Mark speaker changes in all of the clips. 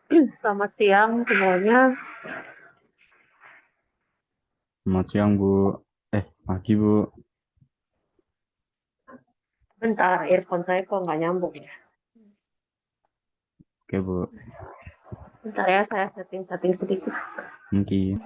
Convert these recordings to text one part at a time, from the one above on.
Speaker 1: Selamat siang semuanya.
Speaker 2: Selamat siang, Bu. Pagi, Bu.
Speaker 1: Bentar, earphone saya kok nggak nyambung ya.
Speaker 2: Oke, Bu.
Speaker 1: Bentar ya, saya setting-setting sedikit.
Speaker 2: Mungkin.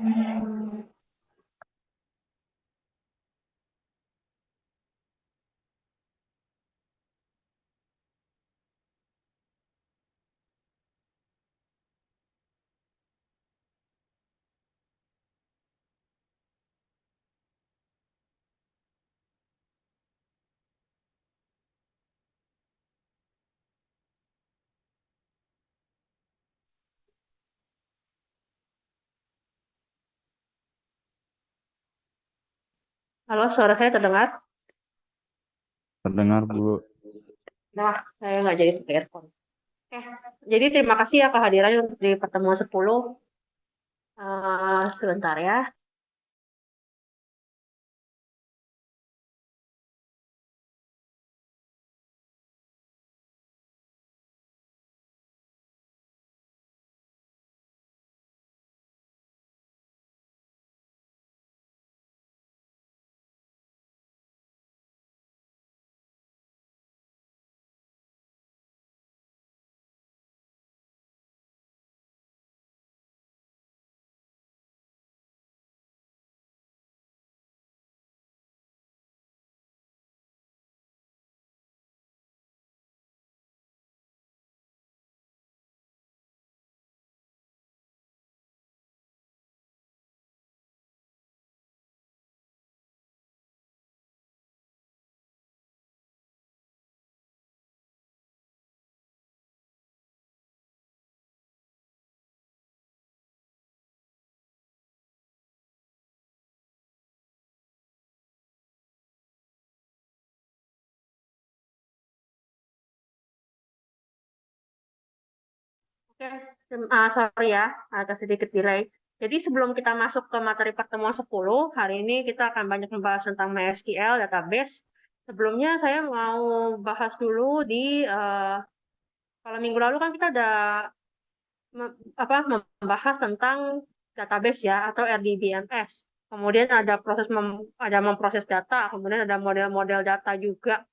Speaker 1: Halo, suara saya terdengar?
Speaker 2: Terdengar, Bu.
Speaker 1: Nah, saya nggak jadi pakai earphone. Oke, jadi terima kasih ya kehadirannya untuk di pertemuan 10. Sebentar ya. Oke, sorry ya, agak sedikit delay. Jadi sebelum kita masuk ke materi pertemuan 10, hari ini kita akan banyak membahas tentang MySQL database. Sebelumnya saya mau bahas dulu di kalau minggu lalu kan kita ada membahas tentang database ya atau RDBMS. Kemudian ada ada memproses data, kemudian ada model-model data juga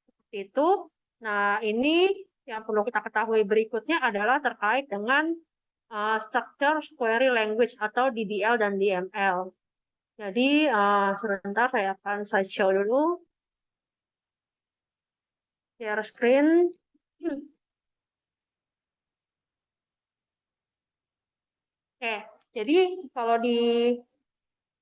Speaker 1: seperti itu. Nah, ini yang perlu kita ketahui berikutnya adalah terkait dengan structure query language atau DDL dan DML. Jadi, sebentar saya akan slideshow dulu, share screen. Oke, jadi kalau di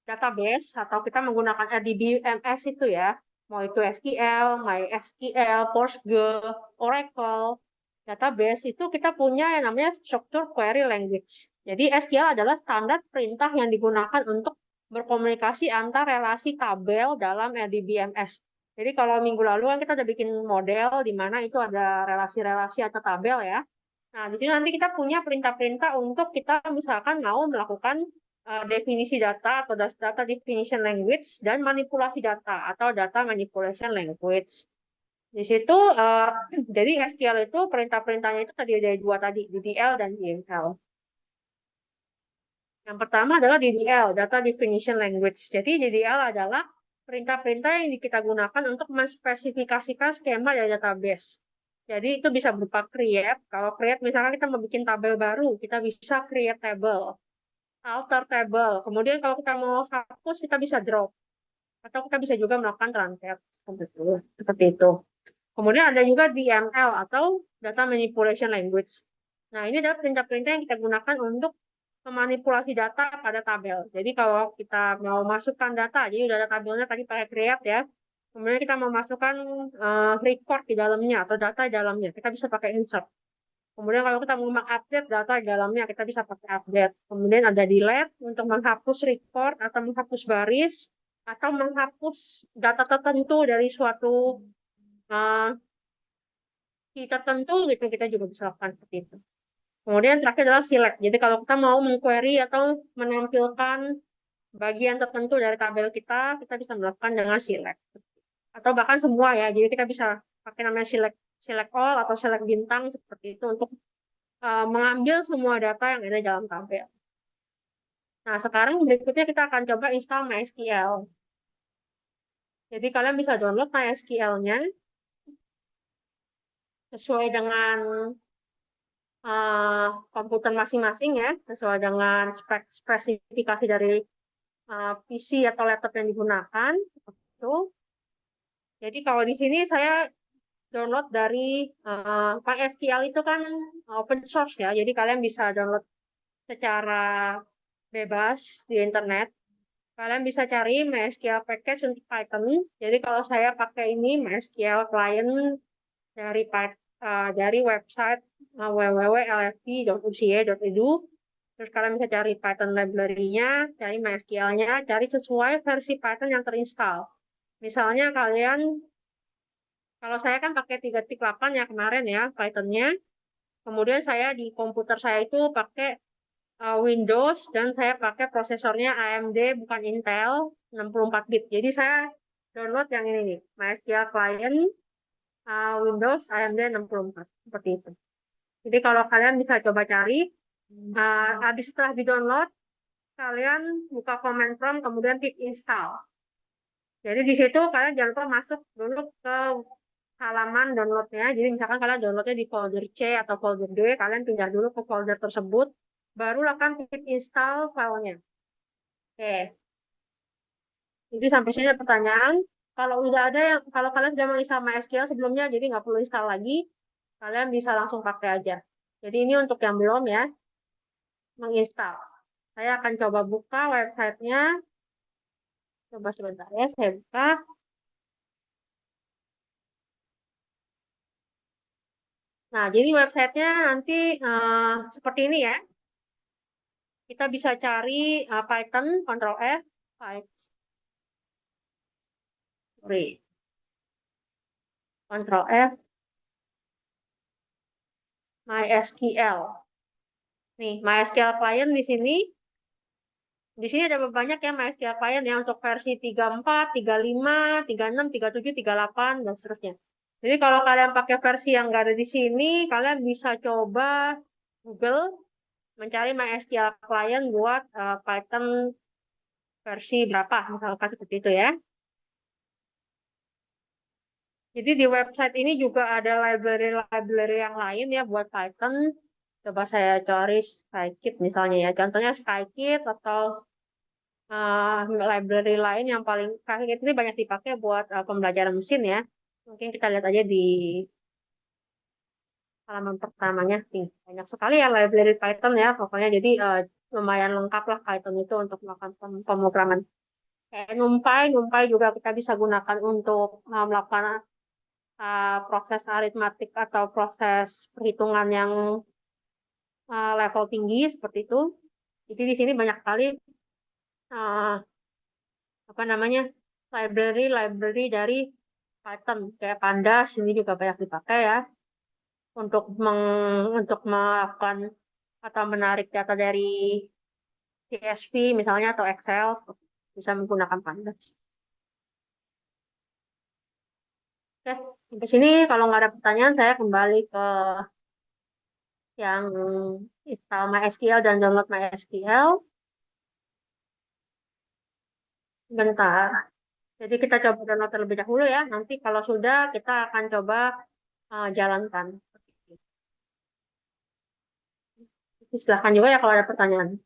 Speaker 1: database atau kita menggunakan RDBMS itu ya, mau itu SQL, MySQL, Postgre, Oracle, database itu kita punya yang namanya Structure Query Language. Jadi SQL adalah standar perintah yang digunakan untuk berkomunikasi antar relasi tabel dalam RDBMS. Jadi kalau minggu lalu kan kita udah bikin model di mana itu ada relasi-relasi atau tabel ya. Nah, di sini nanti kita punya perintah-perintah untuk kita misalkan mau melakukan definisi data atau data definition language dan manipulasi data atau data manipulation language. Di situ, jadi SQL itu perintah-perintahnya itu tadi ada dua tadi, DDL dan DML. Yang pertama adalah DDL, Data Definition Language. Jadi DDL adalah perintah-perintah yang kita gunakan untuk menspesifikasikan skema dari database. Jadi itu bisa berupa create. Kalau create misalnya kita mau bikin tabel baru, kita bisa create table, alter table. Kemudian kalau kita mau hapus, kita bisa drop. Atau kita bisa juga melakukan translate. Seperti itu. Kemudian ada juga DML atau Data Manipulation Language. Nah, ini adalah perintah-perintah yang kita gunakan untuk memanipulasi data pada tabel. Jadi kalau kita mau masukkan data, jadi udah ada tabelnya tadi pakai create ya. Kemudian kita mau masukkan record di dalamnya atau data di dalamnya, kita bisa pakai insert. Kemudian kalau kita mau mengupdate data di dalamnya, kita bisa pakai update. Kemudian ada delete untuk menghapus record atau menghapus baris atau menghapus data tertentu dari suatu uh, key tertentu gitu kita juga bisa lakukan seperti itu. Kemudian terakhir adalah select. Jadi kalau kita mau mengquery atau menampilkan bagian tertentu dari tabel kita, kita bisa melakukan dengan select. Atau bahkan semua ya. Jadi kita bisa pakai namanya select all atau select bintang seperti itu untuk mengambil semua data yang ada dalam tabel. Nah, sekarang berikutnya kita akan coba install MySQL. Jadi kalian bisa download MySQL-nya sesuai dengan komputer masing-masing ya, sesuai dengan spesifikasi dari PC atau laptop yang digunakan. Itu. Jadi kalau di sini saya download dari MySQL itu kan open source ya, jadi kalian bisa download secara bebas di internet. Kalian bisa cari MySQL package untuk Python. Jadi kalau saya pakai ini MySQL client dari dari website www.lfp.uca.edu. Terus kalian bisa cari Python library-nya, cari MySQL-nya, cari sesuai versi Python yang terinstall. Misalnya kalian, kalau saya kan pakai 3.8 ya kemarin ya Python-nya. Kemudian saya di komputer saya itu pakai Windows dan saya pakai prosesornya AMD bukan Intel 64 bit. Jadi saya download yang ini nih, MySQL Client Windows AMD 64 seperti itu. Jadi kalau kalian bisa coba cari, habis setelah di-download, kalian buka command prompt kemudian klik install. Jadi di situ kalian jangan lupa masuk dulu ke halaman downloadnya. Jadi misalkan kalian downloadnya di folder C atau folder D, kalian pindah dulu ke folder tersebut, baru akan klik install filenya. Oke, jadi sampai sini ada pertanyaan. Kalau udah ada yang, kalau kalian sudah menginstal MySQL sebelumnya, jadi nggak perlu install lagi, kalian bisa langsung pakai aja. Jadi ini untuk yang belum ya, menginstal. Saya akan coba buka websitenya. Coba sebentar ya, saya buka. Nah, jadi websitenya nanti seperti ini ya. Kita bisa cari Python, Ctrl F, sorry, Ctrl F, MySQL. Nih, MySQL client di sini. Di sini ada banyak ya MySQL client ya untuk versi 34, 35, 36, 37, 38, dan seterusnya. Jadi kalau kalian pakai versi yang nggak ada di sini, kalian bisa coba Google mencari MySQL client buat Python versi berapa, misalkan seperti itu ya. Jadi di website ini juga ada library-library yang lain ya buat Python. Coba saya cari Scikit misalnya ya. Contohnya Scikit atau library lain yang paling Scikit ini banyak dipakai buat pembelajaran mesin ya. Mungkin kita lihat aja di halaman pertamanya. Nih, banyak sekali ya library Python ya. Pokoknya jadi lumayan lengkap lah Python itu untuk melakukan pemrograman. Kayak NumPy, NumPy juga kita bisa gunakan untuk melakukan proses aritmatik atau proses perhitungan yang level tinggi seperti itu. Jadi di sini banyak sekali uh, apa namanya library dari Python kayak Pandas ini juga banyak dipakai ya untuk melakukan atau menarik data dari CSV misalnya atau Excel bisa menggunakan Pandas. Oke, sampai sini kalau nggak ada pertanyaan saya kembali ke yang install MySQL dan download MySQL. Bentar. Jadi kita coba download terlebih dahulu ya. Nanti kalau sudah kita akan coba jalankan. Silahkan juga ya kalau ada pertanyaan.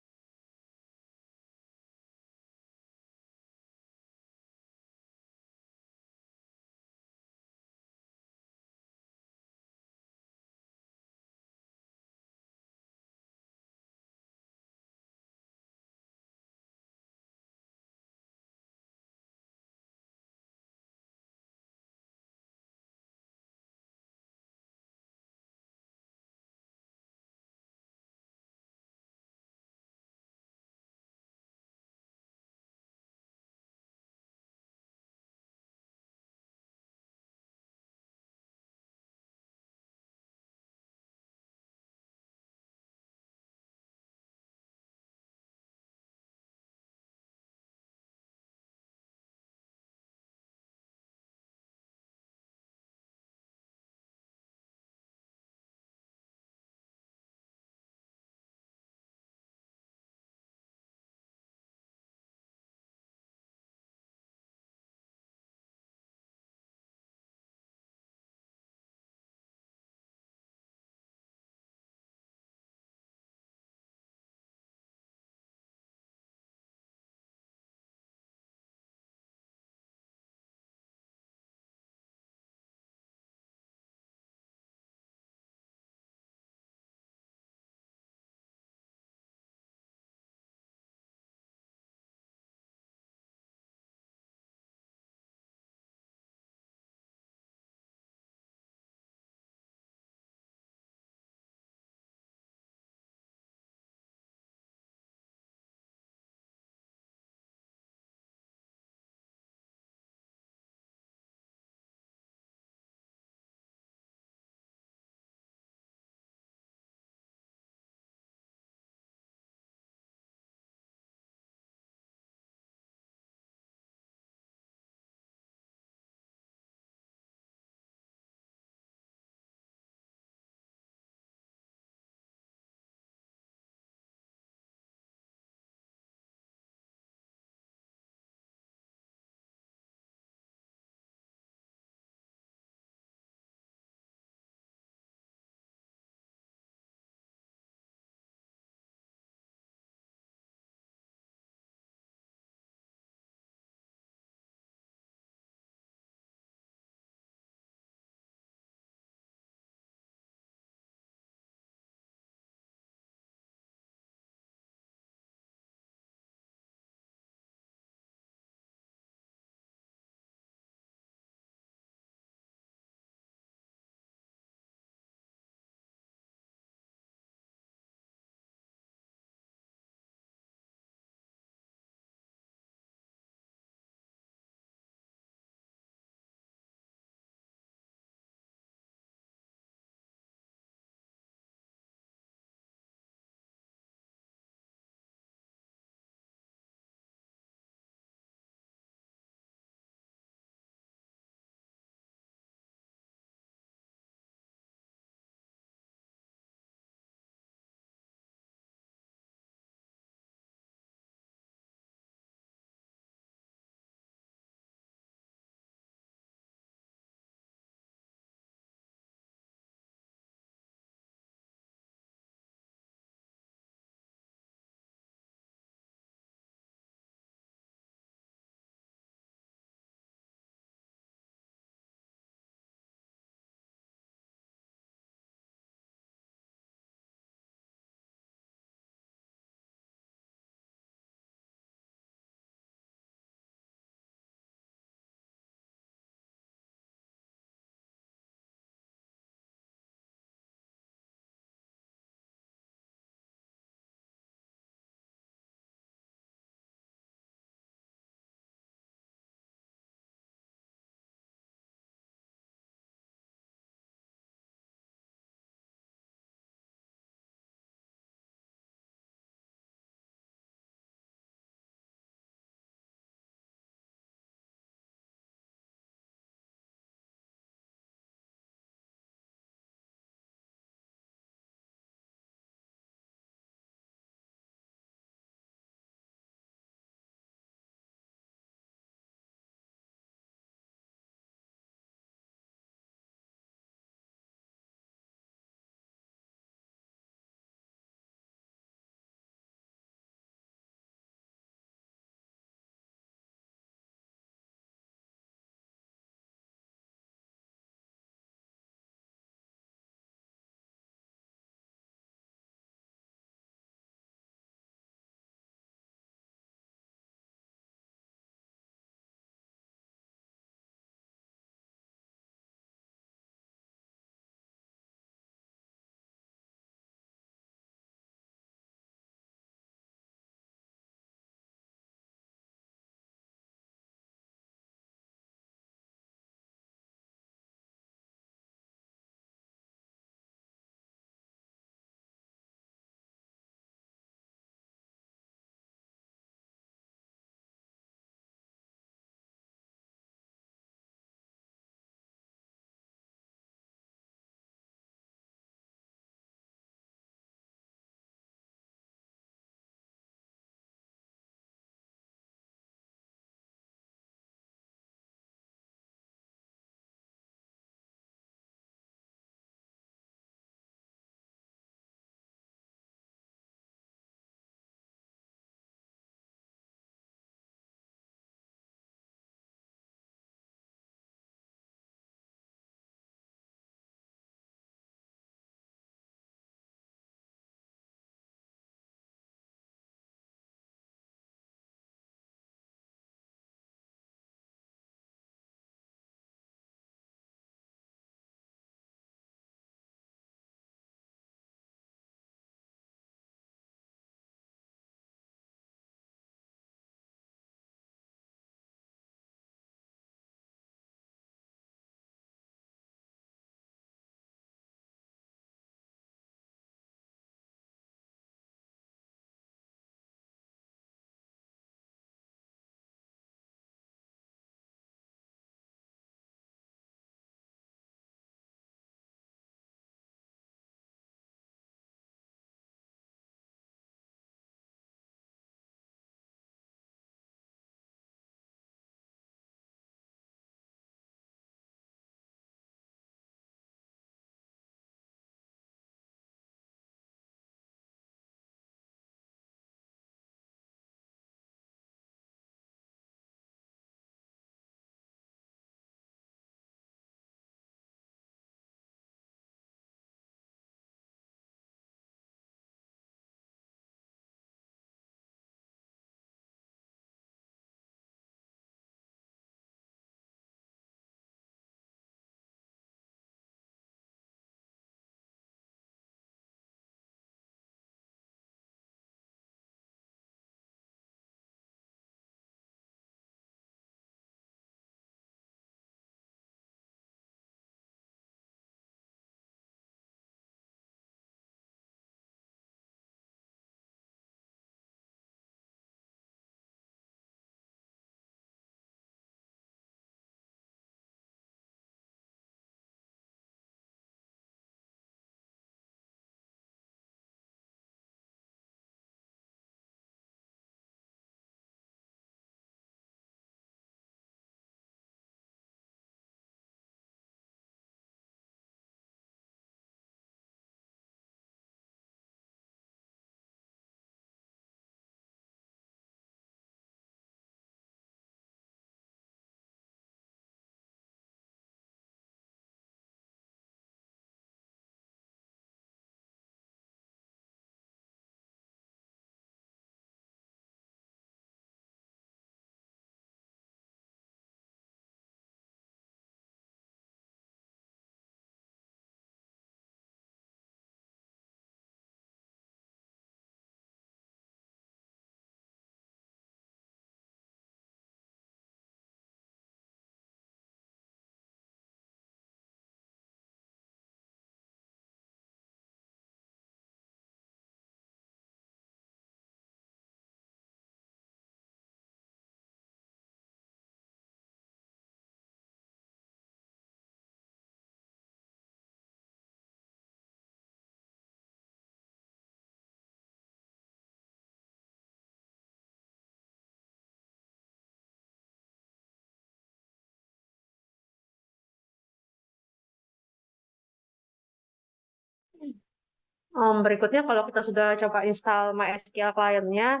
Speaker 1: Berikutnya kalau kita sudah coba install MySQL client-nya,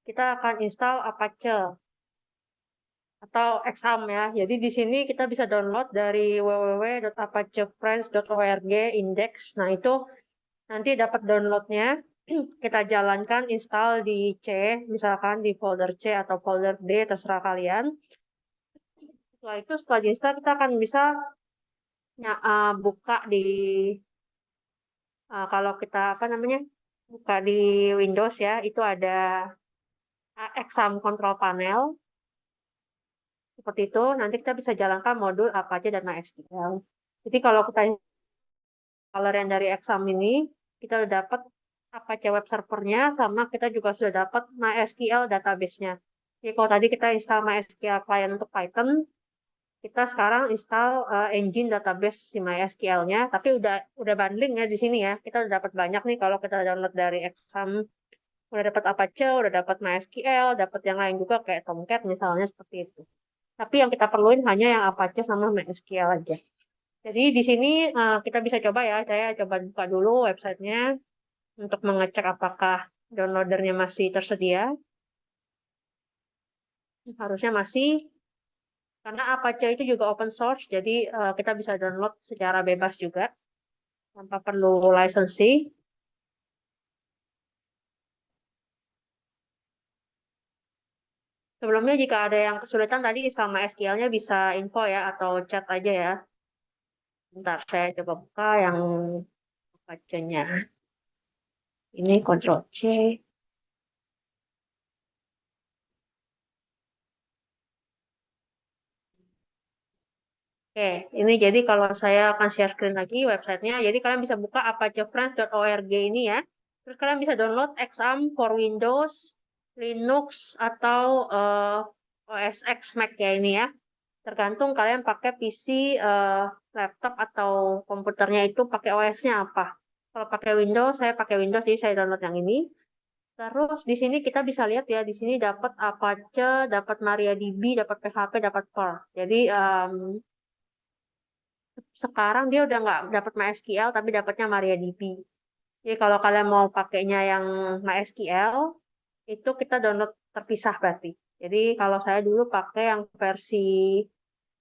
Speaker 1: kita akan install Apache atau Exam ya. Jadi di sini kita bisa download dari www.apachefriends.org index. Nah, itu nanti dapat downloadnya. Kita jalankan install di C, misalkan di folder C atau folder D, terserah kalian. Setelah itu, setelah diinstal, kita akan bisa buka di, kalau kita apa namanya, buka di Windows ya, itu ada Exam Control Panel. Seperti itu, nanti kita bisa jalankan modul Apache dan MySQL. Jadi kalau kita installer yang dari Exam ini, kita udah dapat Apache web servernya, sama kita juga sudah dapat MySQL database-nya. Jadi kalau tadi kita install MySQL client untuk Python, kita sekarang install engine database si MySQL-nya, tapi udah bundling ya di sini ya. Kita udah dapat banyak nih kalau kita download dari Exam. Udah dapat Apache, udah dapat MySQL, dapat yang lain juga kayak Tomcat misalnya seperti itu. Tapi yang kita perluin hanya yang Apache sama MySQL aja. Jadi di sini kita bisa coba ya, saya coba buka dulu websitenya untuk mengecek apakah downloadernya masih tersedia. Harusnya masih, karena Apache itu juga open source, jadi kita bisa download secara bebas juga, tanpa perlu licensing. Sebelumnya jika ada yang kesulitan tadi sama SQL-nya bisa info ya, atau chat aja ya. Bentar, saya coba buka yang Apache-nya. Ini Ctrl C. Oke, ini jadi kalau saya akan share screen lagi websitenya, jadi kalian bisa buka apachefriends.org ini ya. Terus kalian bisa download Exam for Windows, Linux, atau OS X Mac ya ini ya. Tergantung kalian pakai PC, laptop, atau komputernya itu pakai OS-nya apa. Kalau pakai Windows, saya pakai Windows, jadi saya download yang ini. Terus di sini kita bisa lihat ya, di sini dapat Apache, dapat MariaDB, dapat PHP, dapat Perl. Jadi sekarang dia udah nggak dapat MySQL tapi dapatnya MariaDB. Jadi kalau kalian mau pakainya yang MySQL itu kita download terpisah berarti. Jadi kalau saya dulu pakai yang versi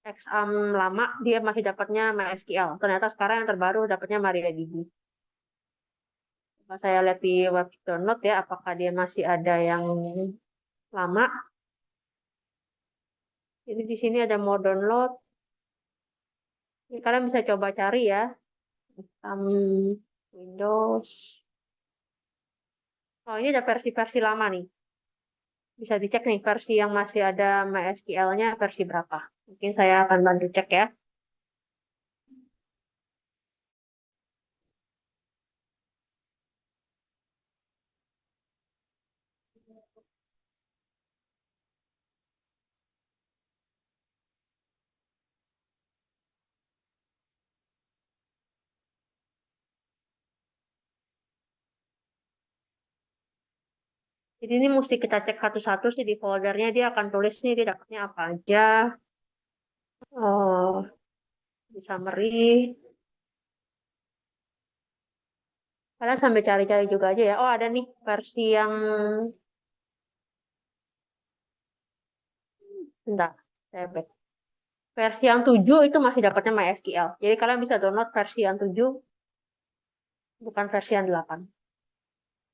Speaker 1: XAMPP lama dia masih dapatnya MySQL. Ternyata sekarang yang terbaru dapatnya MariaDB. Coba saya lihat di web download ya apakah dia masih ada yang lama. Jadi di sini ada mau download. Ini kalian bisa coba cari ya. Windows. Oh, ini ada versi-versi lama nih. Bisa dicek nih versi yang masih ada MySQL-nya versi berapa. Mungkin saya akan bantu cek ya. Jadi ini mesti kita cek satu-satu sih di foldernya. Dia akan tulis nih dia dapatnya apa aja. Oh, di summary. Kalian sambil cari-cari juga aja ya. Oh, ada nih versi yang... Bentar, saya back. Versi yang 7 itu masih dapatnya MySQL. Jadi kalian bisa download versi yang 7, bukan versi yang 8.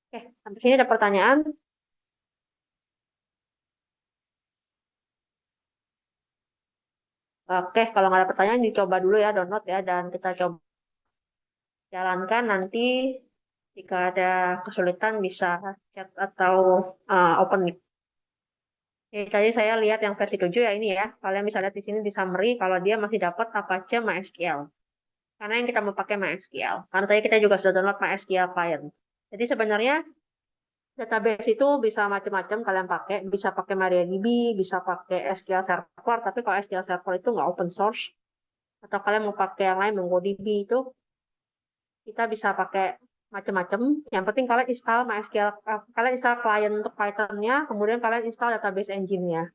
Speaker 1: Oke, sampai sini ada pertanyaan. Oke, kalau nggak ada pertanyaan dicoba dulu ya download ya. Dan kita coba jalankan nanti jika ada kesulitan bisa chat atau open mic. Jadi tadi saya lihat yang versi 7 ya ini ya. Kalian bisa lihat di sini di summary kalau dia masih dapat Apache MySQL. Karena yang kita mau pakai MySQL. Karena tadi kita juga sudah download MySQL client. Jadi sebenarnya database itu bisa macam-macam kalian pakai. Bisa pakai MariaDB, bisa pakai SQL Server. Tapi kalau SQL Server itu nggak open source. Atau kalian mau pakai yang lain, MongoDB itu kita bisa pakai macam-macam. Yang penting kalian install MySQL, kalian install client untuk Python-nya, kemudian kalian install database engine-nya.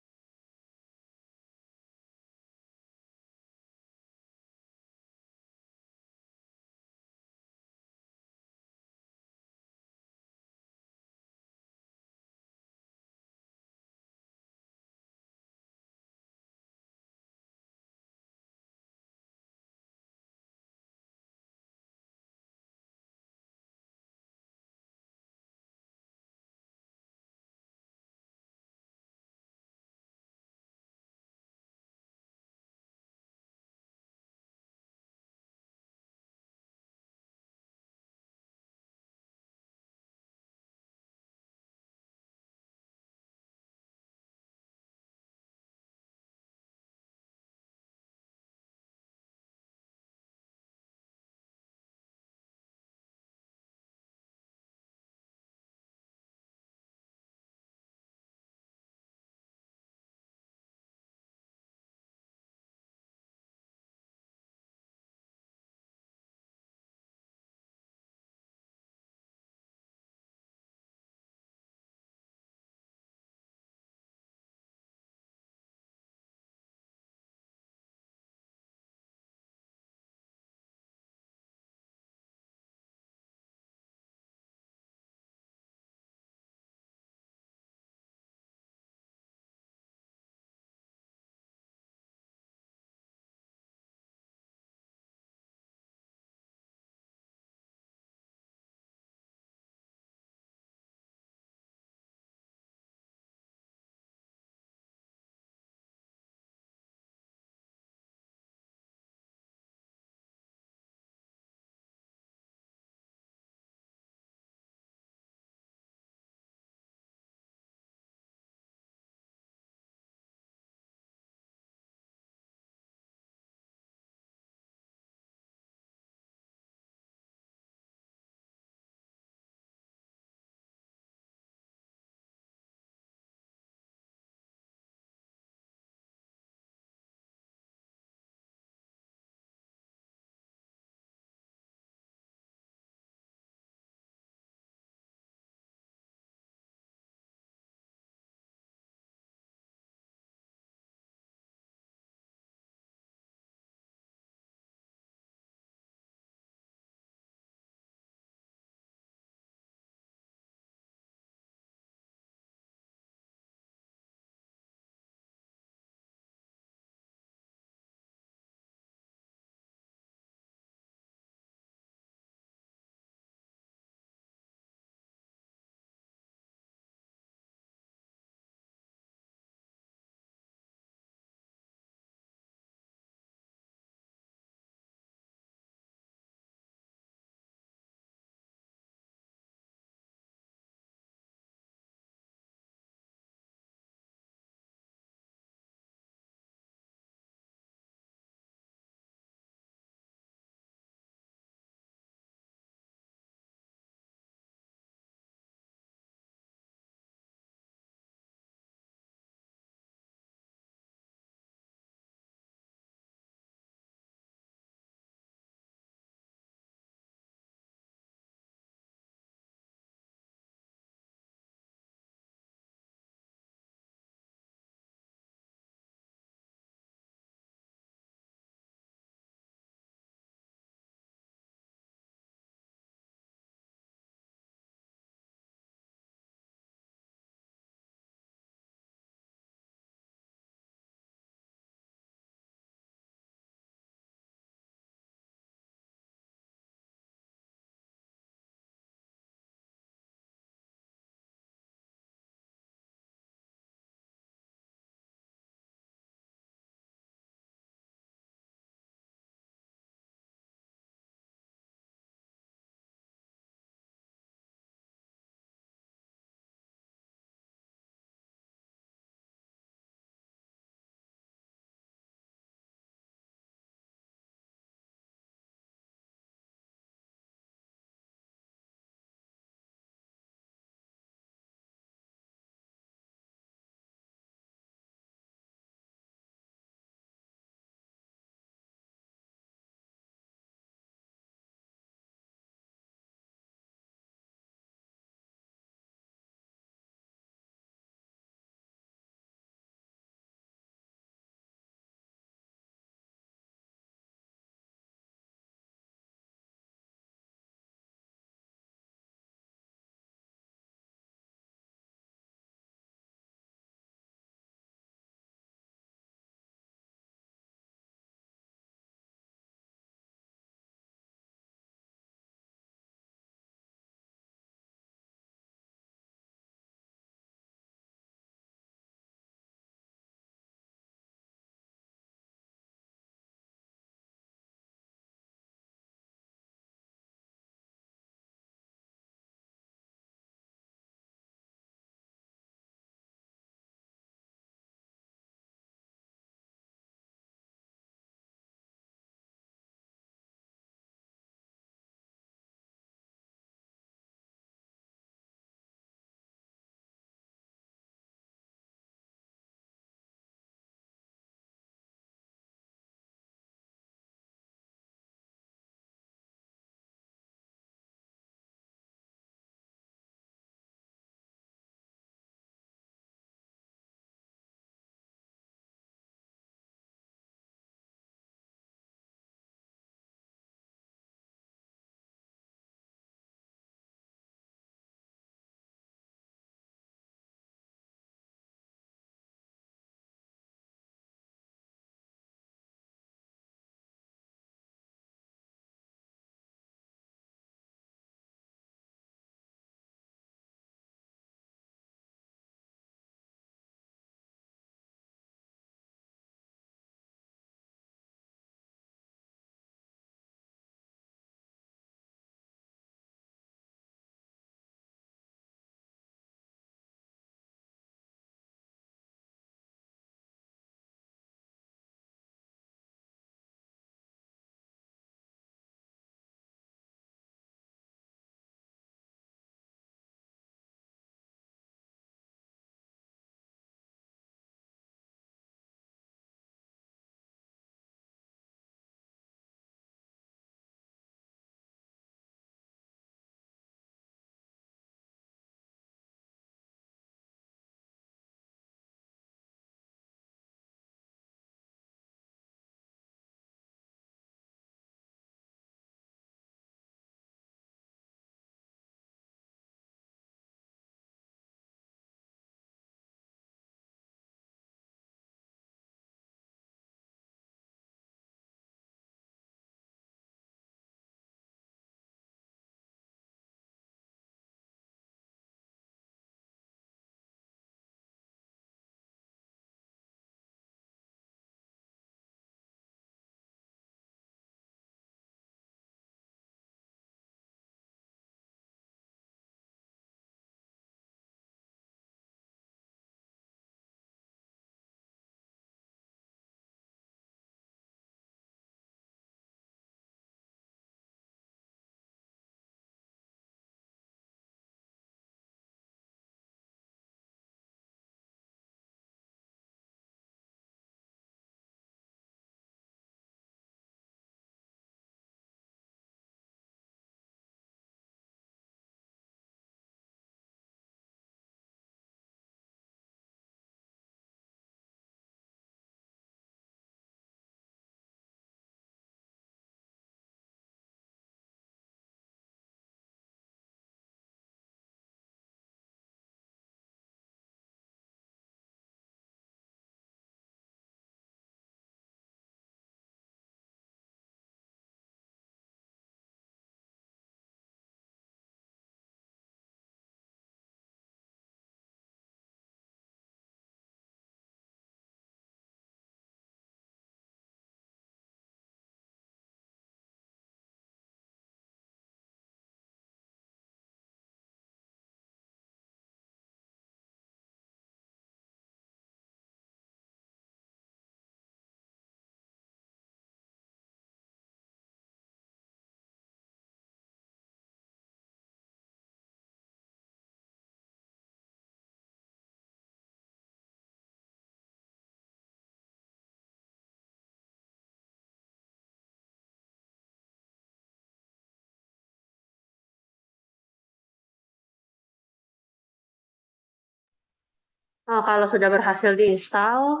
Speaker 1: Kalau sudah berhasil diinstal,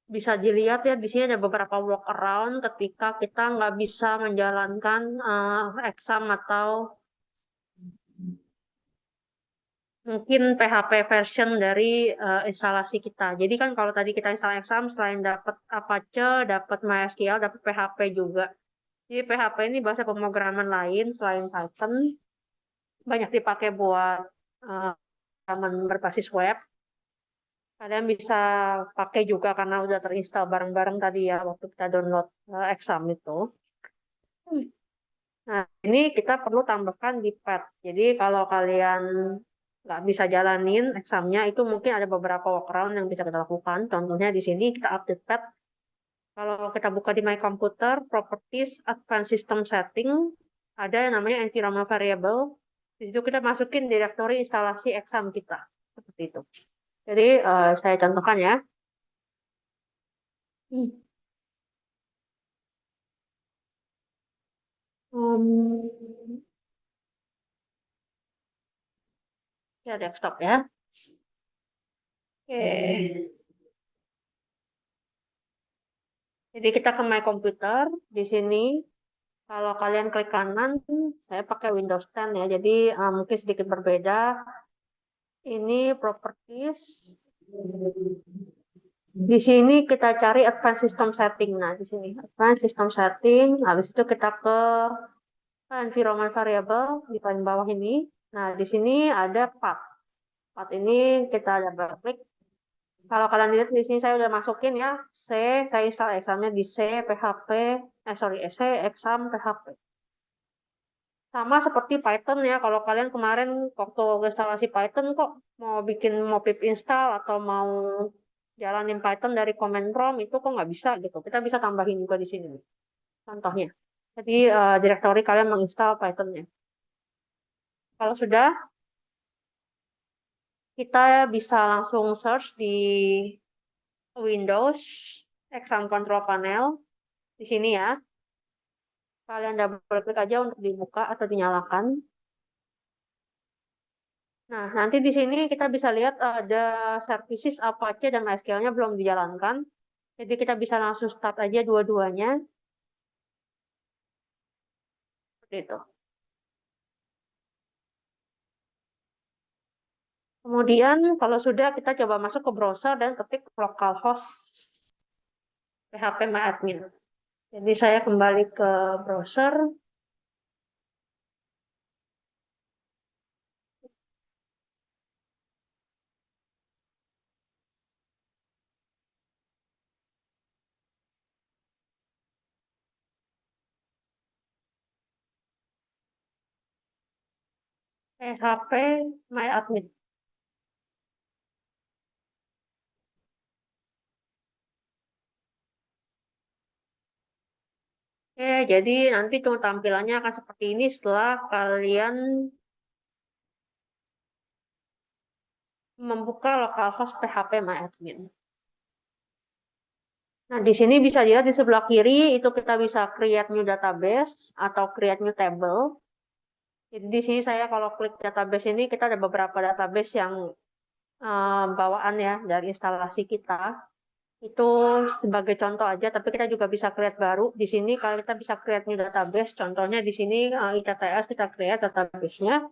Speaker 1: bisa dilihat ya di sini ada beberapa workaround ketika kita nggak bisa menjalankan exam atau mungkin PHP version dari instalasi kita. Jadi kan kalau tadi kita install exam, selain dapat Apache, dapat MySQL, dapat PHP juga. Jadi PHP ini bahasa pemrograman lain selain Python, banyak dipakai buat halaman berbasis web. Kalian bisa pakai juga karena udah terinstall bareng-bareng tadi ya waktu kita download exam itu. Nah, ini kita perlu tambahkan di pad. Jadi kalau kalian nggak bisa jalanin examnya, itu mungkin ada beberapa workaround yang bisa kita lakukan. Contohnya di sini kita update pad. Kalau kita buka di My Computer, Properties, Advanced System Setting, ada yang namanya Environment Variable. Di situ kita masukin direktori instalasi exam kita. Seperti itu. Jadi saya contohkan ya. Hmm, ya desktop ya. Oke. Jadi kita ke My Computer. Di sini kalau kalian klik kanan, saya pakai Windows 10 ya. Jadi mungkin sedikit berbeda. Ini properties. Di sini kita cari Advanced System Setting. Nah, di sini Advanced System Setting. Habis itu kita ke Environment Variable di paling bawah ini. Nah, di sini ada path. Path ini kita double klik. Kalau kalian lihat di sini saya udah masukin ya C, saya install examnya di C, PHP, C, exam, PHP. Sama seperti Python ya, kalau kalian kemarin waktu instalasi Python kok mau pip install atau mau jalanin Python dari command prompt itu kok nggak bisa gitu. Kita bisa tambahin juga di sini contohnya. Jadi direktori kalian menginstal Pythonnya. Kalau sudah, kita bisa langsung search di Windows Exam Control Panel di sini ya. Kalian double klik aja untuk dibuka atau dinyalakan. Nah, nanti di sini kita bisa lihat ada services Apache dan MySQL-nya belum dijalankan. Jadi kita bisa langsung start aja dua-duanya. Seperti itu. Kemudian kalau sudah kita coba masuk ke browser dan ketik localhost phpMyAdmin. Jadi saya kembali ke browser. phpMyAdmin. Oke, jadi nanti cuma tampilannya akan seperti ini setelah kalian membuka localhost phpMyAdmin. Nah, di sini bisa dilihat di sebelah kiri itu kita bisa create new database atau create new table. Jadi di sini saya kalau klik database ini kita ada beberapa database yang bawaan ya dari instalasi kita. Itu sebagai contoh aja, tapi kita juga bisa create baru. Di sini kalau kita bisa create new database, contohnya di sini ITTS kita create database-nya.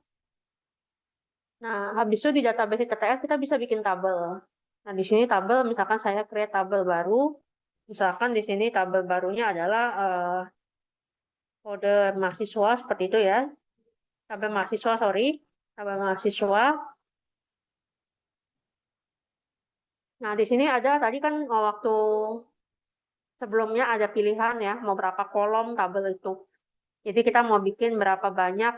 Speaker 1: Nah, habis itu di database ITTS kita bisa bikin tabel. Nah, di sini tabel misalkan saya create tabel baru. Misalkan di sini tabel barunya adalah kode mahasiswa seperti itu ya. Tabel mahasiswa, sorry. Tabel mahasiswa. Nah, di sini ada tadi kan waktu sebelumnya ada pilihan ya, mau berapa kolom tabel itu. Jadi kita mau bikin berapa banyak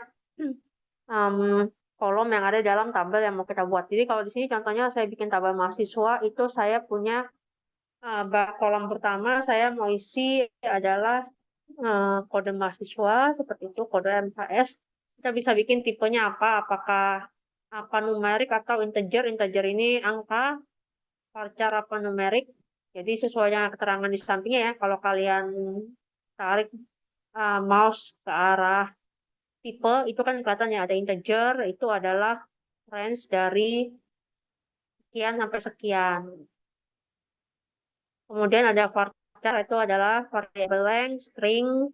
Speaker 1: um, kolom yang ada dalam tabel yang mau kita buat. Jadi kalau di sini contohnya saya bikin tabel mahasiswa, itu saya punya kolom pertama saya mau isi adalah kode mahasiswa, seperti itu, kode MKS. Kita bisa bikin tipenya apa, apakah apa numerik atau integer. Integer ini angka, varchar apa numerik. Jadi sesuai dengan keterangan di sampingnya ya. Kalau kalian tarik mouse ke arah tipe, itu kan kelihatannya ada integer, itu adalah range dari sekian sampai sekian. Kemudian ada varchar, itu adalah variable length, string,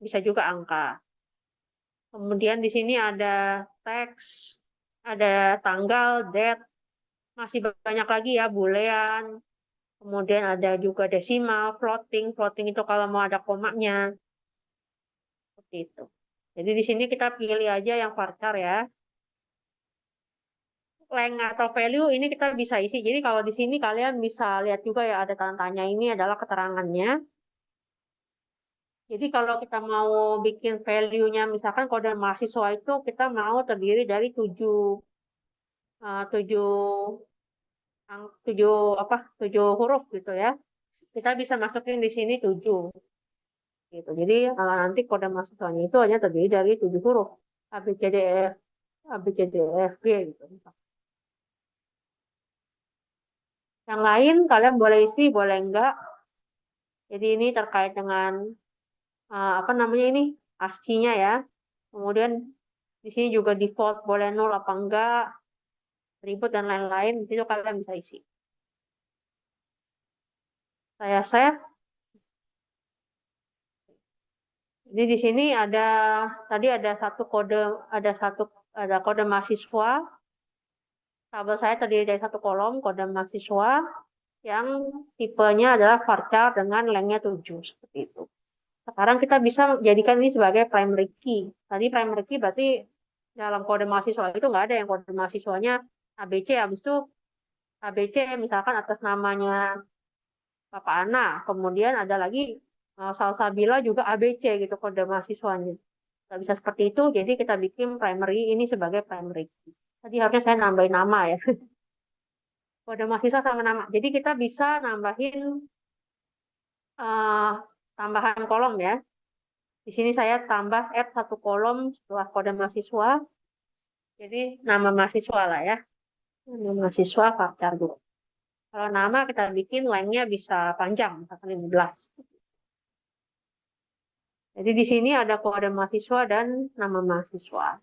Speaker 1: bisa juga angka. Kemudian di sini ada teks, ada tanggal, date, masih banyak lagi ya, boolean. Kemudian ada juga desimal, floating. Floating itu kalau mau ada komanya. Seperti itu. Jadi di sini kita pilih aja yang varchar ya. Length atau value ini kita bisa isi. Jadi kalau di sini kalian bisa lihat juga ya, ada tanda tanya, ini adalah keterangannya. Jadi kalau kita mau bikin value-nya, misalkan kode mahasiswa itu kita mau terdiri dari 7 huruf gitu ya. Kita bisa masukin di sini 7 gitu. Jadi nanti kode mahasiswanya itu hanya terdiri dari 7 huruf. A, B, C, D, E, F, A, B, C, D, E, F, G gitu. Yang lain kalian boleh isi, boleh enggak. Jadi ini terkait dengan apa namanya ini, ASCII-nya ya. Kemudian di sini juga default boleh nol apa enggak, ribut dan lain-lain. Di situ kalian bisa isi. Saya save. Jadi di sini tadi ada kode mahasiswa. Tabel saya terdiri dari satu kolom kode mahasiswa yang tipenya adalah varchar dengan lengthnya 7 seperti itu. Sekarang kita bisa jadikan ini sebagai primary key. Tadi primary key berarti dalam kode mahasiswa itu nggak ada yang kode mahasiswanya ABC, habis itu ABC misalkan atas namanya Bapak Ana, kemudian ada lagi Salsabila juga ABC gitu kode mahasiswanya. Nggak bisa seperti itu, jadi kita bikin primary ini sebagai primary key. Tadi harusnya saya nambahin nama ya. Kode mahasiswa sama nama. Jadi kita bisa nambahin tambahan kolom ya. Di sini saya tambah add satu kolom setelah kode mahasiswa. Jadi nama mahasiswa lah ya. Nama mahasiswa varchar juga. Kalau nama kita bikin lengthnya bisa panjang, misalkan 15. Jadi di sini ada kode mahasiswa dan nama mahasiswa.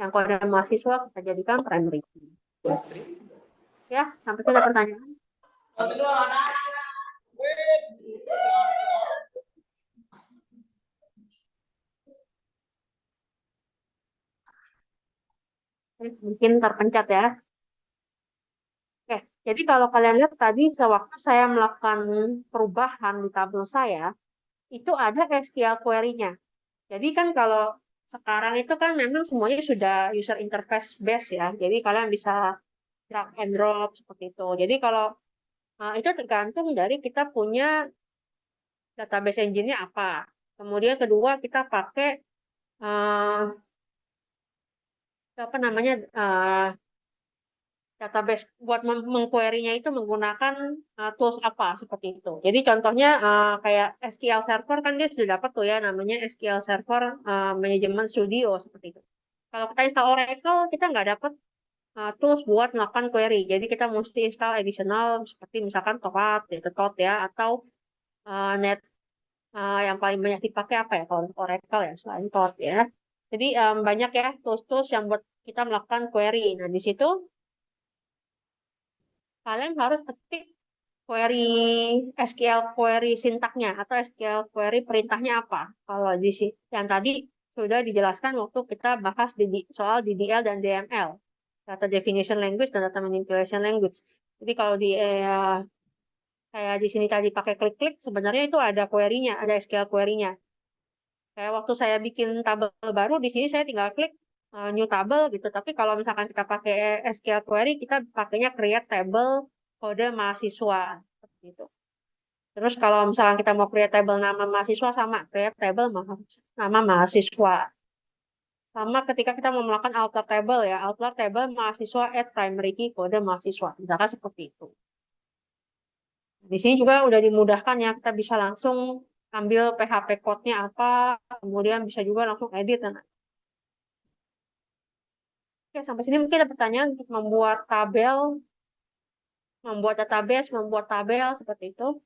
Speaker 1: Yang kode mahasiswa kita jadikan primary key. Ya, sampai ada pertanyaan. Mungkin terpencet ya. Oke, jadi kalau kalian lihat tadi sewaktu saya melakukan perubahan di tabel saya, itu ada SQL query-nya. Jadi kan kalau sekarang itu kan memang semuanya sudah user interface base ya. Jadi kalian bisa drag and drop seperti itu. Jadi kalau itu tergantung dari kita punya database engine-nya apa. Kemudian kedua kita pakai apa namanya database buat mengquery-nya itu menggunakan tools apa seperti itu. Jadi contohnya kayak SQL Server kan dia sudah dapat tuh ya namanya SQL Server Management Studio seperti itu. Kalau kita install Oracle kita nggak dapat tools buat melakukan query. Jadi kita mesti install additional seperti misalkan Toad, Datadog ya atau Net yang paling banyak dipakai apa ya kalau Oracle ya selain Toad ya. Jadi banyak ya tools-tools yang buat kita melakukan query. Nah di situ kalian harus ketik query SQL query sintaknya atau SQL query perintahnya apa. Kalau di yang tadi sudah dijelaskan waktu kita bahas soal DDL dan DML, data definition language dan data manipulation language. Jadi kalau kayak di sini tadi pakai klik-klik, sebenarnya itu ada query-nya, ada SQL query-nya. Kayak waktu saya bikin tabel baru, di sini saya tinggal klik new table gitu. Tapi kalau misalkan kita pakai SQL query, kita pakainya create table kode mahasiswa. Seperti itu. Terus kalau misalkan kita mau create table nama mahasiswa, sama create table nama mahasiswa. Sama ketika kita mau melakukan alter table ya, alter table mahasiswa add primary key kode mahasiswa. Misalkan seperti itu. Di sini juga udah dimudahkan ya, kita bisa langsung ambil PHP code-nya apa, kemudian bisa juga langsung edit. Oke, sampai sini mungkin ada pertanyaan untuk membuat tabel, membuat database, membuat tabel seperti itu.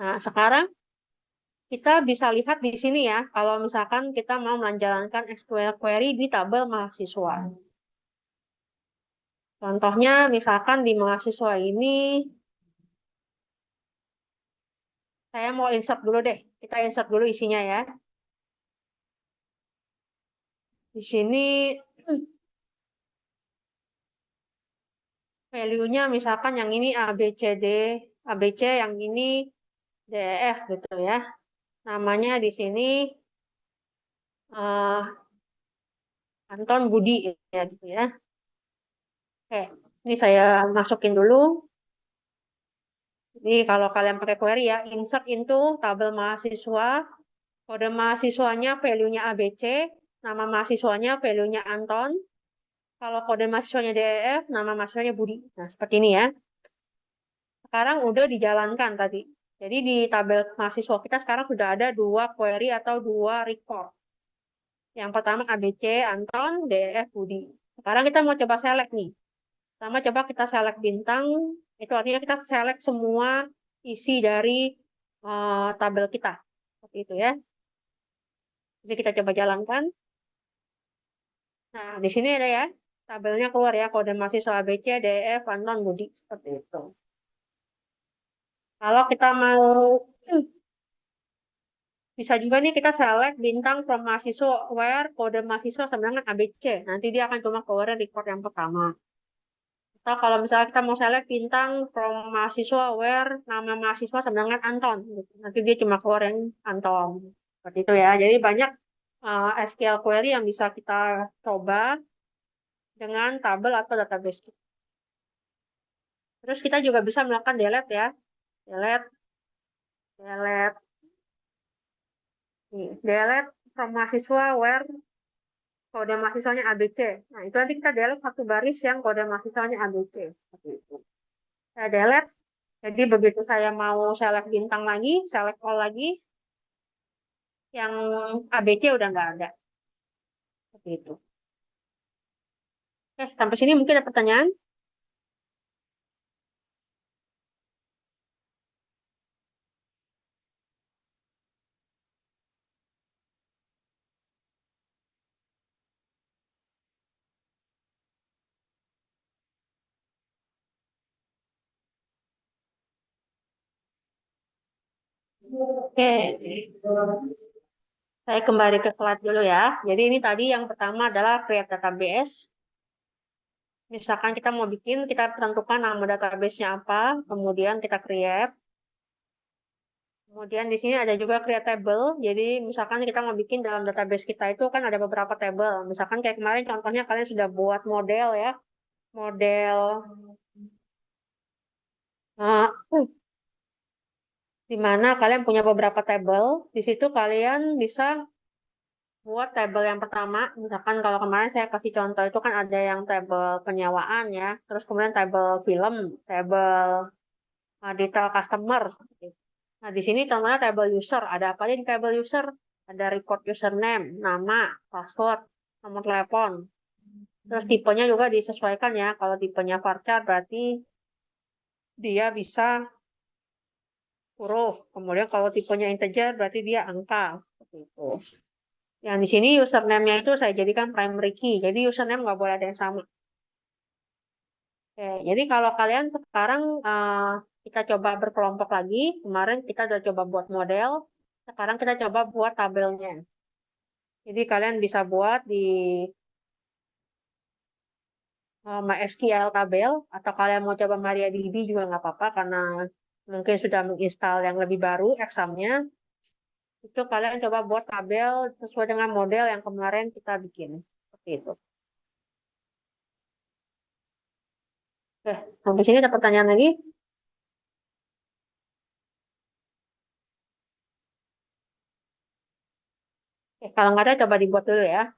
Speaker 1: Nah, sekarang kita bisa lihat di sini ya, kalau misalkan kita mau menjalankan SQL query di tabel mahasiswa. Contohnya, misalkan di mahasiswa ini, saya mau insert dulu deh. Kita insert dulu isinya ya. Di sini value-nya misalkan yang ini A, B, C, D, A, B, C, yang ini D, E, F gitu ya. Namanya di sini eh, Anton Budi ya gitu ya. Oke, ini saya masukin dulu. Jadi kalau kalian pakai query ya, insert into tabel mahasiswa, kode mahasiswanya value-nya ABC, nama mahasiswanya value-nya Anton, kalau kode mahasiswanya DEF, nama mahasiswanya Budi. Nah, seperti ini ya. Sekarang udah dijalankan tadi. Jadi di tabel mahasiswa kita sekarang sudah ada dua query atau dua record. Yang pertama ABC, Anton, DEF, Budi. Sekarang kita mau coba select nih. Pertama coba kita select bintang, itu artinya kita select semua isi dari tabel kita. Seperti itu ya. Jadi kita coba jalankan. Nah, di sini ada ya, tabelnya keluar ya, kode mahasiswa ABC, DEF, Anton, Budi. Seperti itu. Kalau kita mau, bisa juga nih kita select bintang from mahasiswa where kode mahasiswa sama dengan ABC. Nanti dia akan cuma keluar record yang pertama. Atau kalau misalnya kita mau select bintang from mahasiswa where nama mahasiswa sama dengan Anton. Gitu. Nanti dia cuma keluar yang Anton. Seperti itu ya. Jadi banyak SQL query yang bisa kita coba dengan tabel atau database. Terus kita juga bisa melakukan delete ya. Delete, delete, nih, delete from mahasiswa where kode mahasiswanya ABC. Nah, itu nanti kita delete satu baris yang kode mahasiswanya ABC. Seperti itu. Saya delete. Jadi begitu saya mau select bintang lagi, select all lagi, yang ABC udah nggak ada. Seperti itu. Sampai sini mungkin ada pertanyaan? Oke, saya kembali ke slide dulu ya. Jadi ini tadi yang pertama adalah create database. Misalkan kita mau bikin, kita tentukan nama database-nya apa, kemudian kita create. Kemudian di sini ada juga create table. Jadi misalkan kita mau bikin dalam database kita itu kan ada beberapa table. Misalkan kayak kemarin contohnya kalian sudah buat model ya. Model eh, di mana kalian punya beberapa table. Di situ kalian bisa buat tabel yang pertama, misalkan kalau kemarin saya kasih contoh itu kan ada yang tabel penyewaan ya, terus kemudian tabel film, tabel detail customer. Seperti itu. Nah, di sini contohnya tabel user. Ada apa aja di tabel user? Ada record username, nama, password, nomor telepon. Terus tipenya juga disesuaikan ya. Kalau tipenya varchar berarti dia bisa huruf. Kemudian kalau tipenya integer berarti dia angka. Seperti itu. Yang di sini username-nya itu saya jadikan primary key. Jadi username nggak boleh ada yang sama. Oke, jadi kalau kalian sekarang kita coba berkelompok lagi. Kemarin kita udah coba buat model. Sekarang kita coba buat tabelnya. Jadi kalian bisa buat di MySQL tabel. Atau kalian mau coba MariaDB juga nggak apa-apa. Karena mungkin sudah menginstal yang lebih baru, examnya. Itu kalian coba buat tabel sesuai dengan model yang kemarin kita bikin. Seperti itu. Oke, sampai sini ada pertanyaan lagi? Oke, kalau nggak ada coba dibuat dulu ya.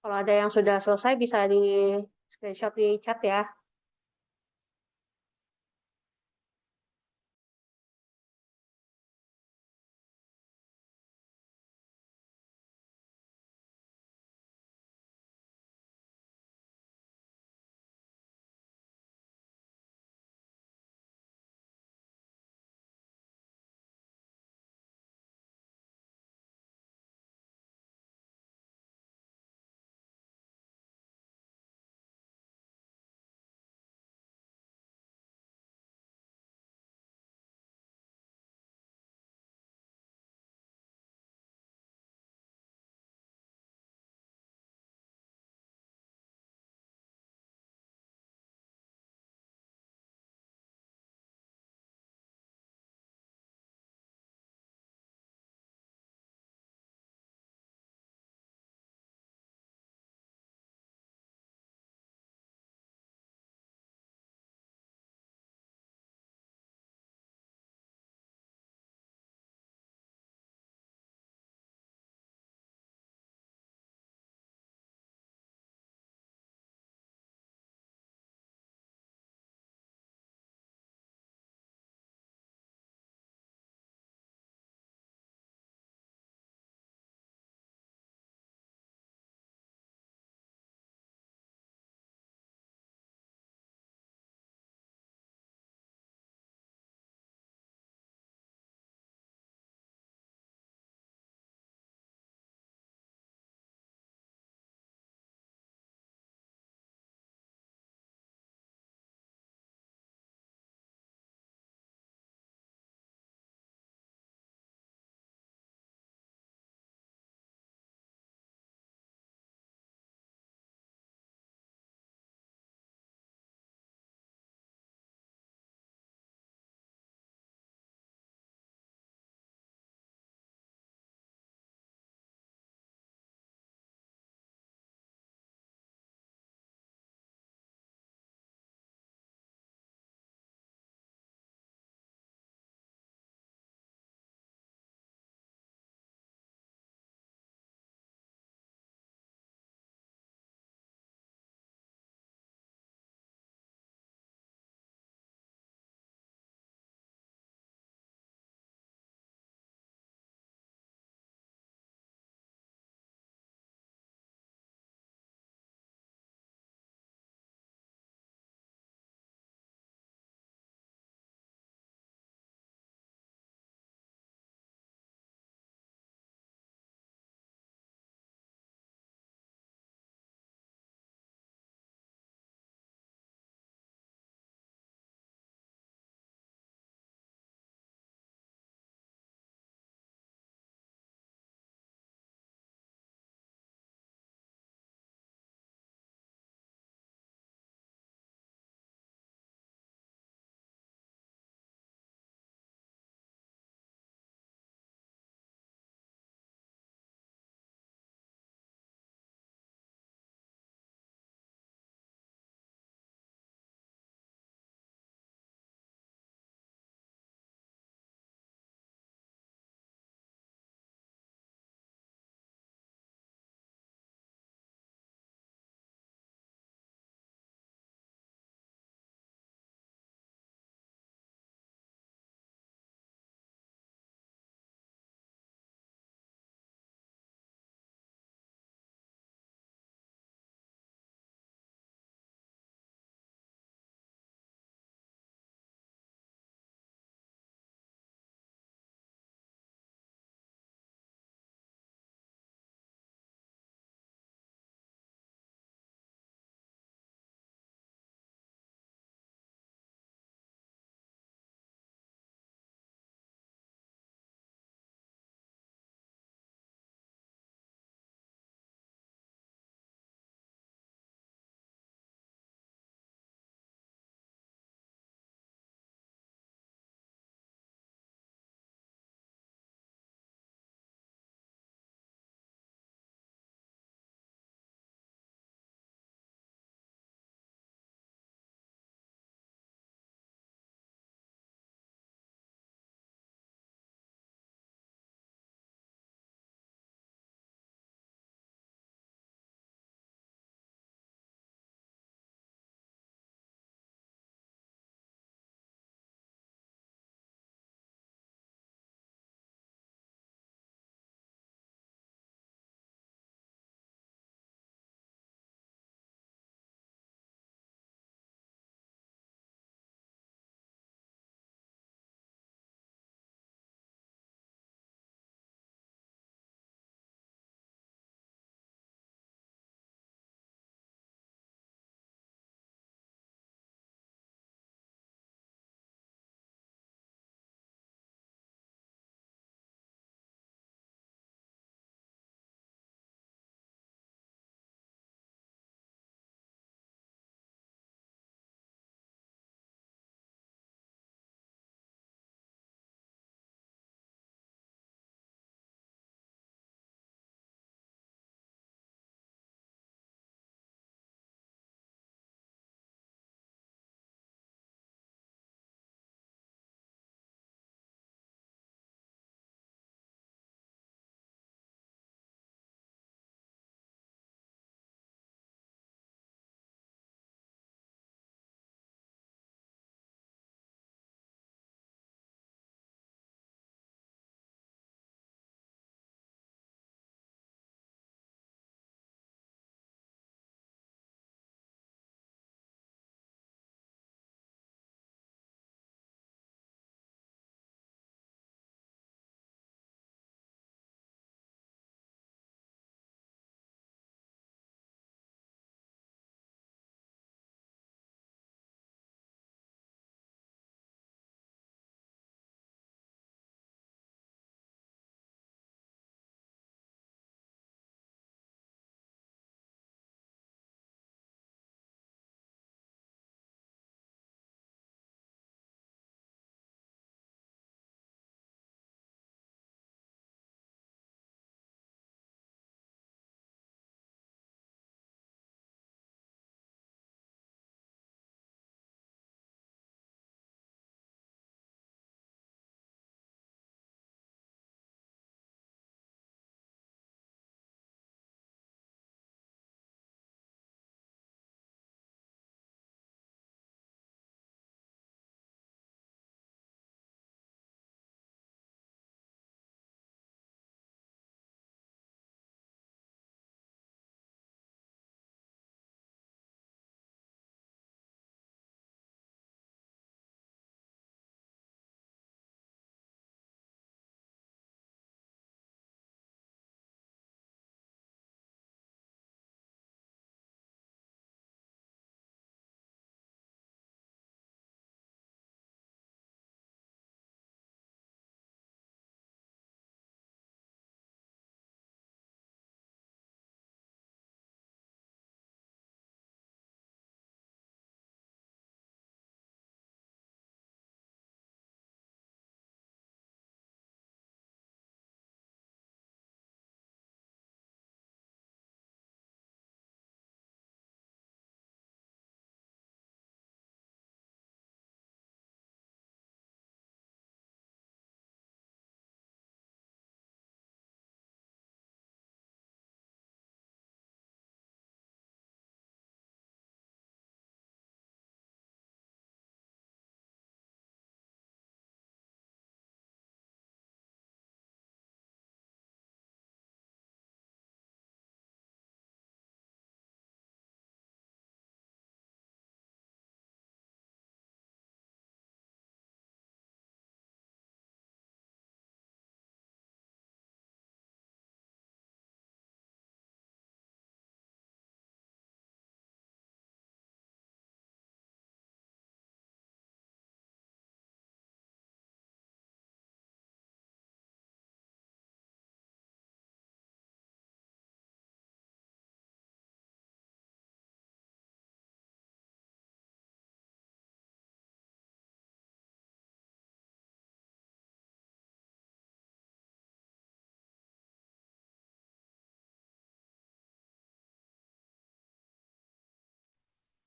Speaker 1: Kalau ada yang sudah selesai bisa di screenshot di chat ya.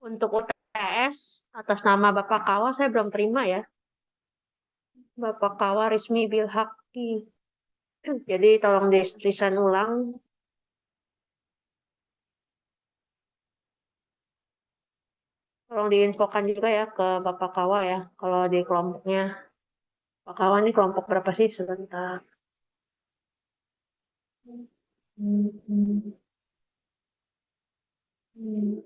Speaker 1: Untuk UTS atas nama Bapak Kawa saya belum terima ya. Bapak Kawa Rismi Bilhaki. Jadi tolong di-resign ulang. Tolong diinfokan juga ya ke Bapak Kawa ya. Kalau di kelompoknya. Bapak Kawa ini kelompok berapa sih? Sebentar. Hmm, hmm, hmm.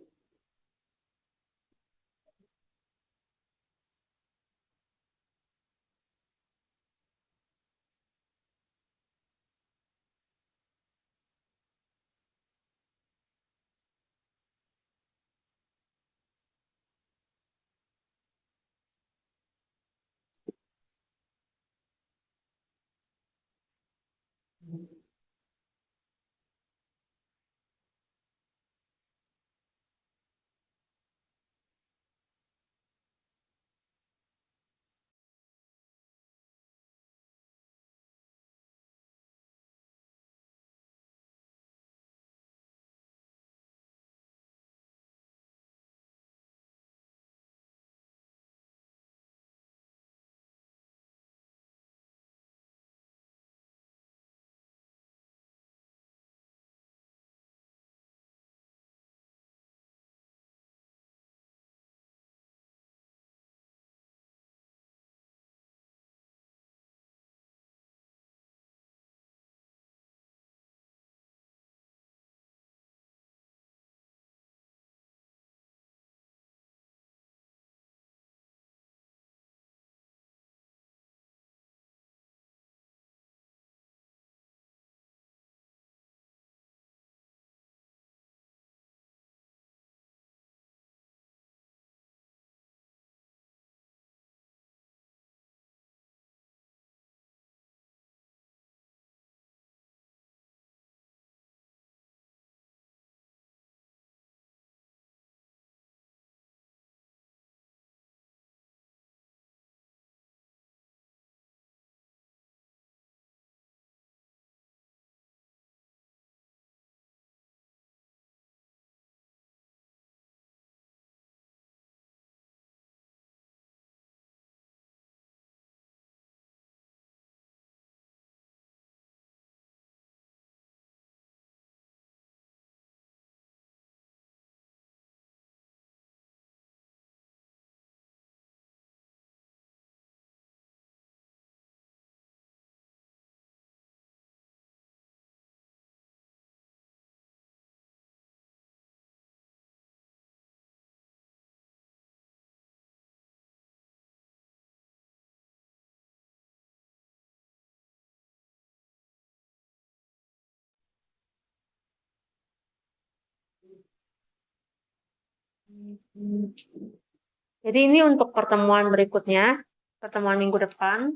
Speaker 1: Jadi ini untuk pertemuan berikutnya, pertemuan minggu depan,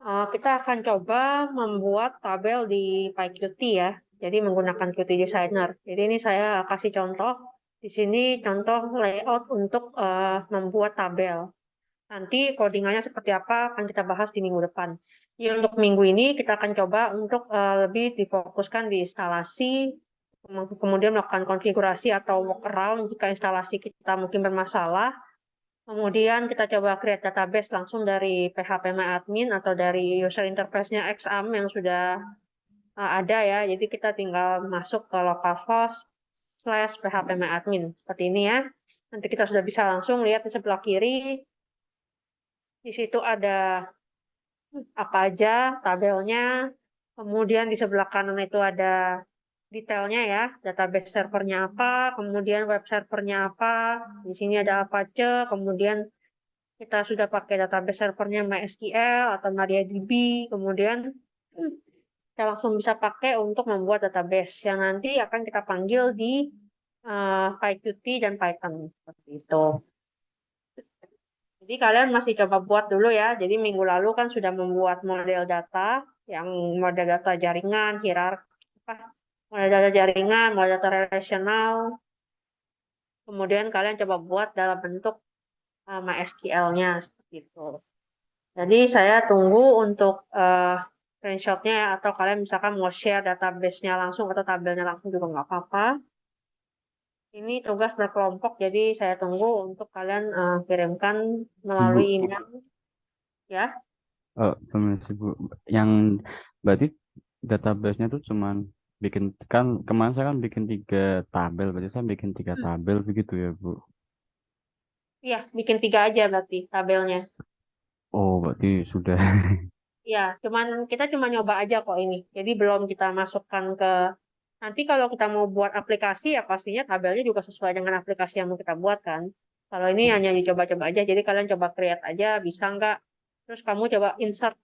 Speaker 1: kita akan coba membuat tabel di PyQt ya. Jadi menggunakan Qt Designer. Jadi ini saya kasih contoh. Di sini contoh layout untuk membuat tabel. Nanti codingannya seperti apa akan kita bahas di minggu depan. Jadi untuk minggu ini kita akan coba untuk lebih difokuskan di instalasi, kemudian melakukan konfigurasi atau workaround jika instalasi kita mungkin bermasalah. Kemudian kita coba create database langsung dari phpMyAdmin atau dari user interface-nya XAMPP yang sudah ada ya. Jadi kita tinggal masuk ke localhost / phpMyAdmin. Seperti ini ya. Nanti kita sudah bisa langsung lihat di sebelah kiri. Di situ ada apa aja tabelnya. Kemudian di sebelah kanan itu ada detailnya ya, database servernya apa, kemudian web servernya apa. Di sini ada Apache, kemudian kita sudah pakai database servernya MySQL atau MariaDB, kemudian kita langsung bisa pakai untuk membuat database yang nanti akan kita panggil di PyQt dan Python seperti itu. Jadi kalian masih coba buat dulu ya. Jadi minggu lalu kan sudah membuat model data, yang model data jaringan, model data jaringan, model data relasional. Kemudian kalian coba buat dalam bentuk MySQL-nya seperti itu. Jadi saya tunggu untuk screenshot-nya ya, atau kalian misalkan mau share database-nya langsung atau tabelnya langsung juga nggak apa-apa. Ini tugas berkelompok, jadi saya tunggu untuk kalian kirimkan
Speaker 2: Bu,
Speaker 1: melalui email ya.
Speaker 2: permisi Bu. Yang berarti database-nya tuh cuman bikin kan kemarin saya kan bikin 3 tabel, berarti saya bikin 3 tabel begitu ya Bu.
Speaker 1: Iya, bikin 3 aja berarti tabelnya.
Speaker 2: Oh, berarti sudah.
Speaker 1: Ya, kita cuma nyoba aja kok ini. Jadi belum kita masukkan ke nanti kalau kita mau buat aplikasi ya pastinya tabelnya juga sesuai dengan aplikasi yang mau kita buat kan. Kalau ini
Speaker 2: Oh,
Speaker 1: hanya dicoba-coba aja. Jadi kalian coba create aja bisa nggak? Terus kamu coba insert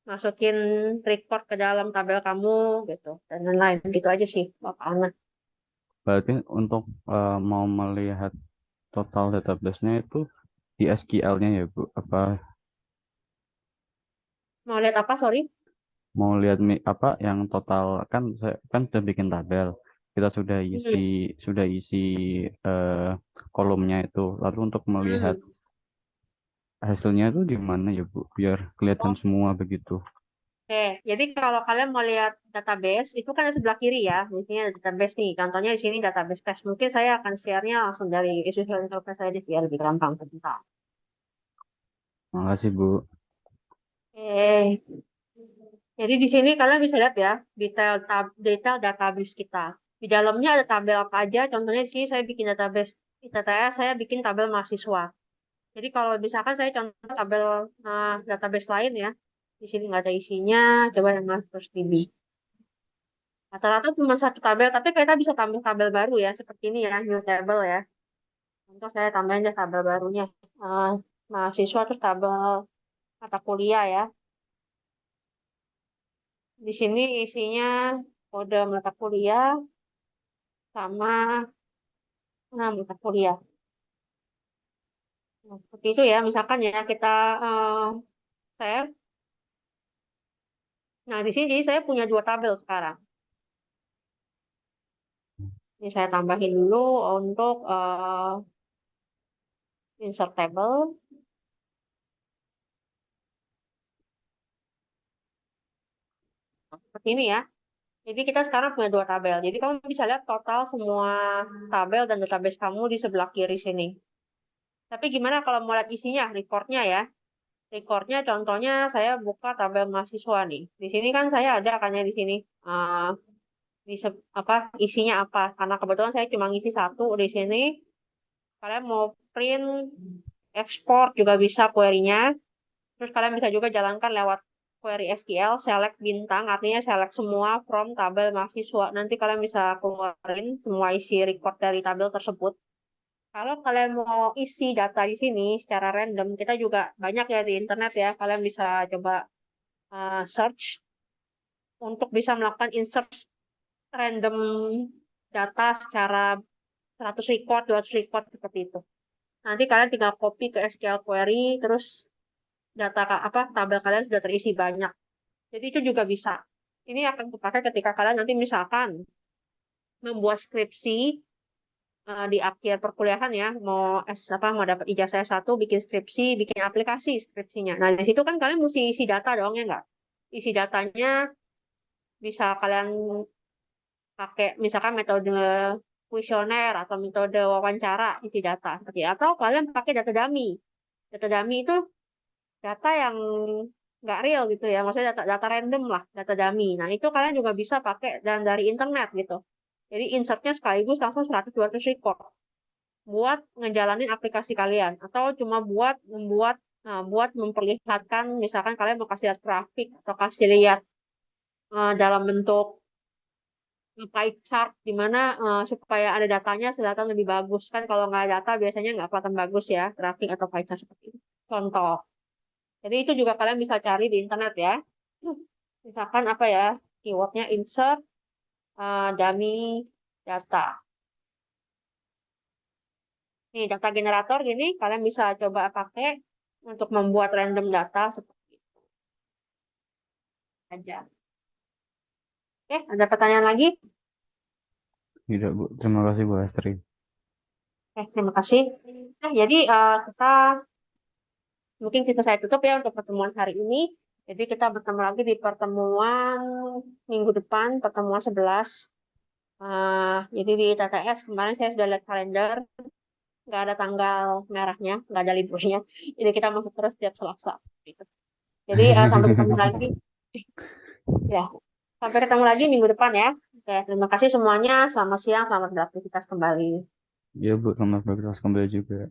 Speaker 1: masukin record ke dalam tabel kamu gitu dan lain-lain gitu aja sih bakalan.
Speaker 2: berarti untuk mau melihat total database-nya itu di SQL-nya ya Bu. Apa
Speaker 1: Mau lihat apa? Sorry.
Speaker 2: mau lihat apa yang total kan saya kan sudah bikin tabel. Kita
Speaker 1: Hmm.
Speaker 2: sudah isi eh, kolomnya itu. Lalu untuk melihat
Speaker 1: Hmm.
Speaker 2: hasilnya itu di mana ya Bu? Biar kelihatan
Speaker 1: Oh,
Speaker 2: semua begitu.
Speaker 1: oke, jadi kalau kalian mau lihat database, itu kan di sebelah kiri ya. Di sini ada database nih. Contohnya di sini database test. Mungkin saya akan share-nya langsung dari visual interface saya biar lebih gampang sebentar.
Speaker 2: Makasih Bu.
Speaker 1: Oke, jadi di sini kalian bisa lihat ya detail database kita. Di dalamnya ada tabel apa aja. Contohnya di sini saya bikin database ITTS, saya bikin tabel mahasiswa. Jadi kalau misalkan saya contoh tabel database lain ya, di sini nggak ada isinya. Coba yang Masters DB. Rata-rata cuma satu tabel, tapi kita bisa tambah tabel baru ya, seperti ini ya, new table ya. Contoh saya tambahin aja tabel barunya. Eh, mahasiswa terus tabel mata kuliah ya. Di sini isinya kode mata kuliah sama mata kuliah. Nah, seperti itu ya, misalkan ya kita eh, save. Nah, di sini jadi saya punya 2 tabel sekarang. Ini saya tambahin dulu untuk insert table. Seperti ini ya. Jadi kita sekarang punya 2 tabel. Jadi kamu bisa lihat total semua tabel dan database kamu di sebelah kiri sini. Tapi gimana kalau mau lihat isinya, recordnya ya? Recordnya contohnya saya buka tabel mahasiswa nih. Di sini kan saya ada kan ya di sini. eh, apa isinya apa? Karena kebetulan saya cuma ngisi satu di sini. Kalian mau print, export juga bisa query-nya. Terus kalian bisa juga jalankan lewat query SQL, select bintang, artinya select semua from tabel mahasiswa. Nanti kalian bisa keluarin semua isi record dari tabel tersebut. Kalau kalian mau isi data di sini secara random, kita juga banyak ya di internet ya. Kalian bisa coba search untuk bisa melakukan insert random data secara 100 record, 200 record seperti itu. Nanti kalian tinggal copy ke SQL query, terus apa tabel kalian sudah terisi banyak. Jadi itu juga bisa. Ini akan dipakai ketika kalian nanti misalkan membuat skripsi di akhir perkuliahan ya, mau dapat ijazah S1, bikin skripsi, bikin aplikasi skripsinya. Nah, di situ kan kalian mesti isi data dong ya nggak? Isi datanya bisa kalian pakai misalkan metode kuesioner atau metode wawancara isi data seperti atau kalian pakai data dummy. Data dummy itu data yang nggak real gitu ya, maksudnya data random lah, data dummy. Nah, itu kalian juga bisa pakai dan dari internet gitu. Jadi insertnya sekaligus langsung 100-200 record buat ngejalanin aplikasi kalian atau cuma buat memperlihatkan misalkan kalian mau kasih lihat grafik atau kasih lihat dalam bentuk pie chart di mana supaya ada datanya kelihatan lebih bagus kan kalau nggak ada data biasanya nggak kelihatan bagus ya grafik atau pie chart seperti itu. Contoh. Jadi itu juga kalian bisa cari di internet ya. Misalkan apa ya, keywordnya insert dummy data. Nih, data generator gini, kalian bisa coba pakai untuk membuat random data seperti itu aja. Oke, ada pertanyaan lagi?
Speaker 2: Tidak Bu. Terima kasih Bu Astri.
Speaker 1: Oke, terima kasih. Nah, jadi kita mungkin kita saya tutup ya untuk pertemuan hari ini. Jadi kita bertemu lagi di pertemuan minggu depan, pertemuan 11. Jadi di TTS kemarin saya sudah lihat kalender, nggak ada tanggal merahnya, nggak ada liburnya. Jadi kita masuk terus tiap Selasa. Gitu. Jadi sampai ketemu lagi. Ya, sampai ketemu lagi minggu depan ya. Oke, terima kasih semuanya. Selamat siang, selamat beraktivitas kembali.
Speaker 2: Ya Bu, selamat berkelas kembali juga.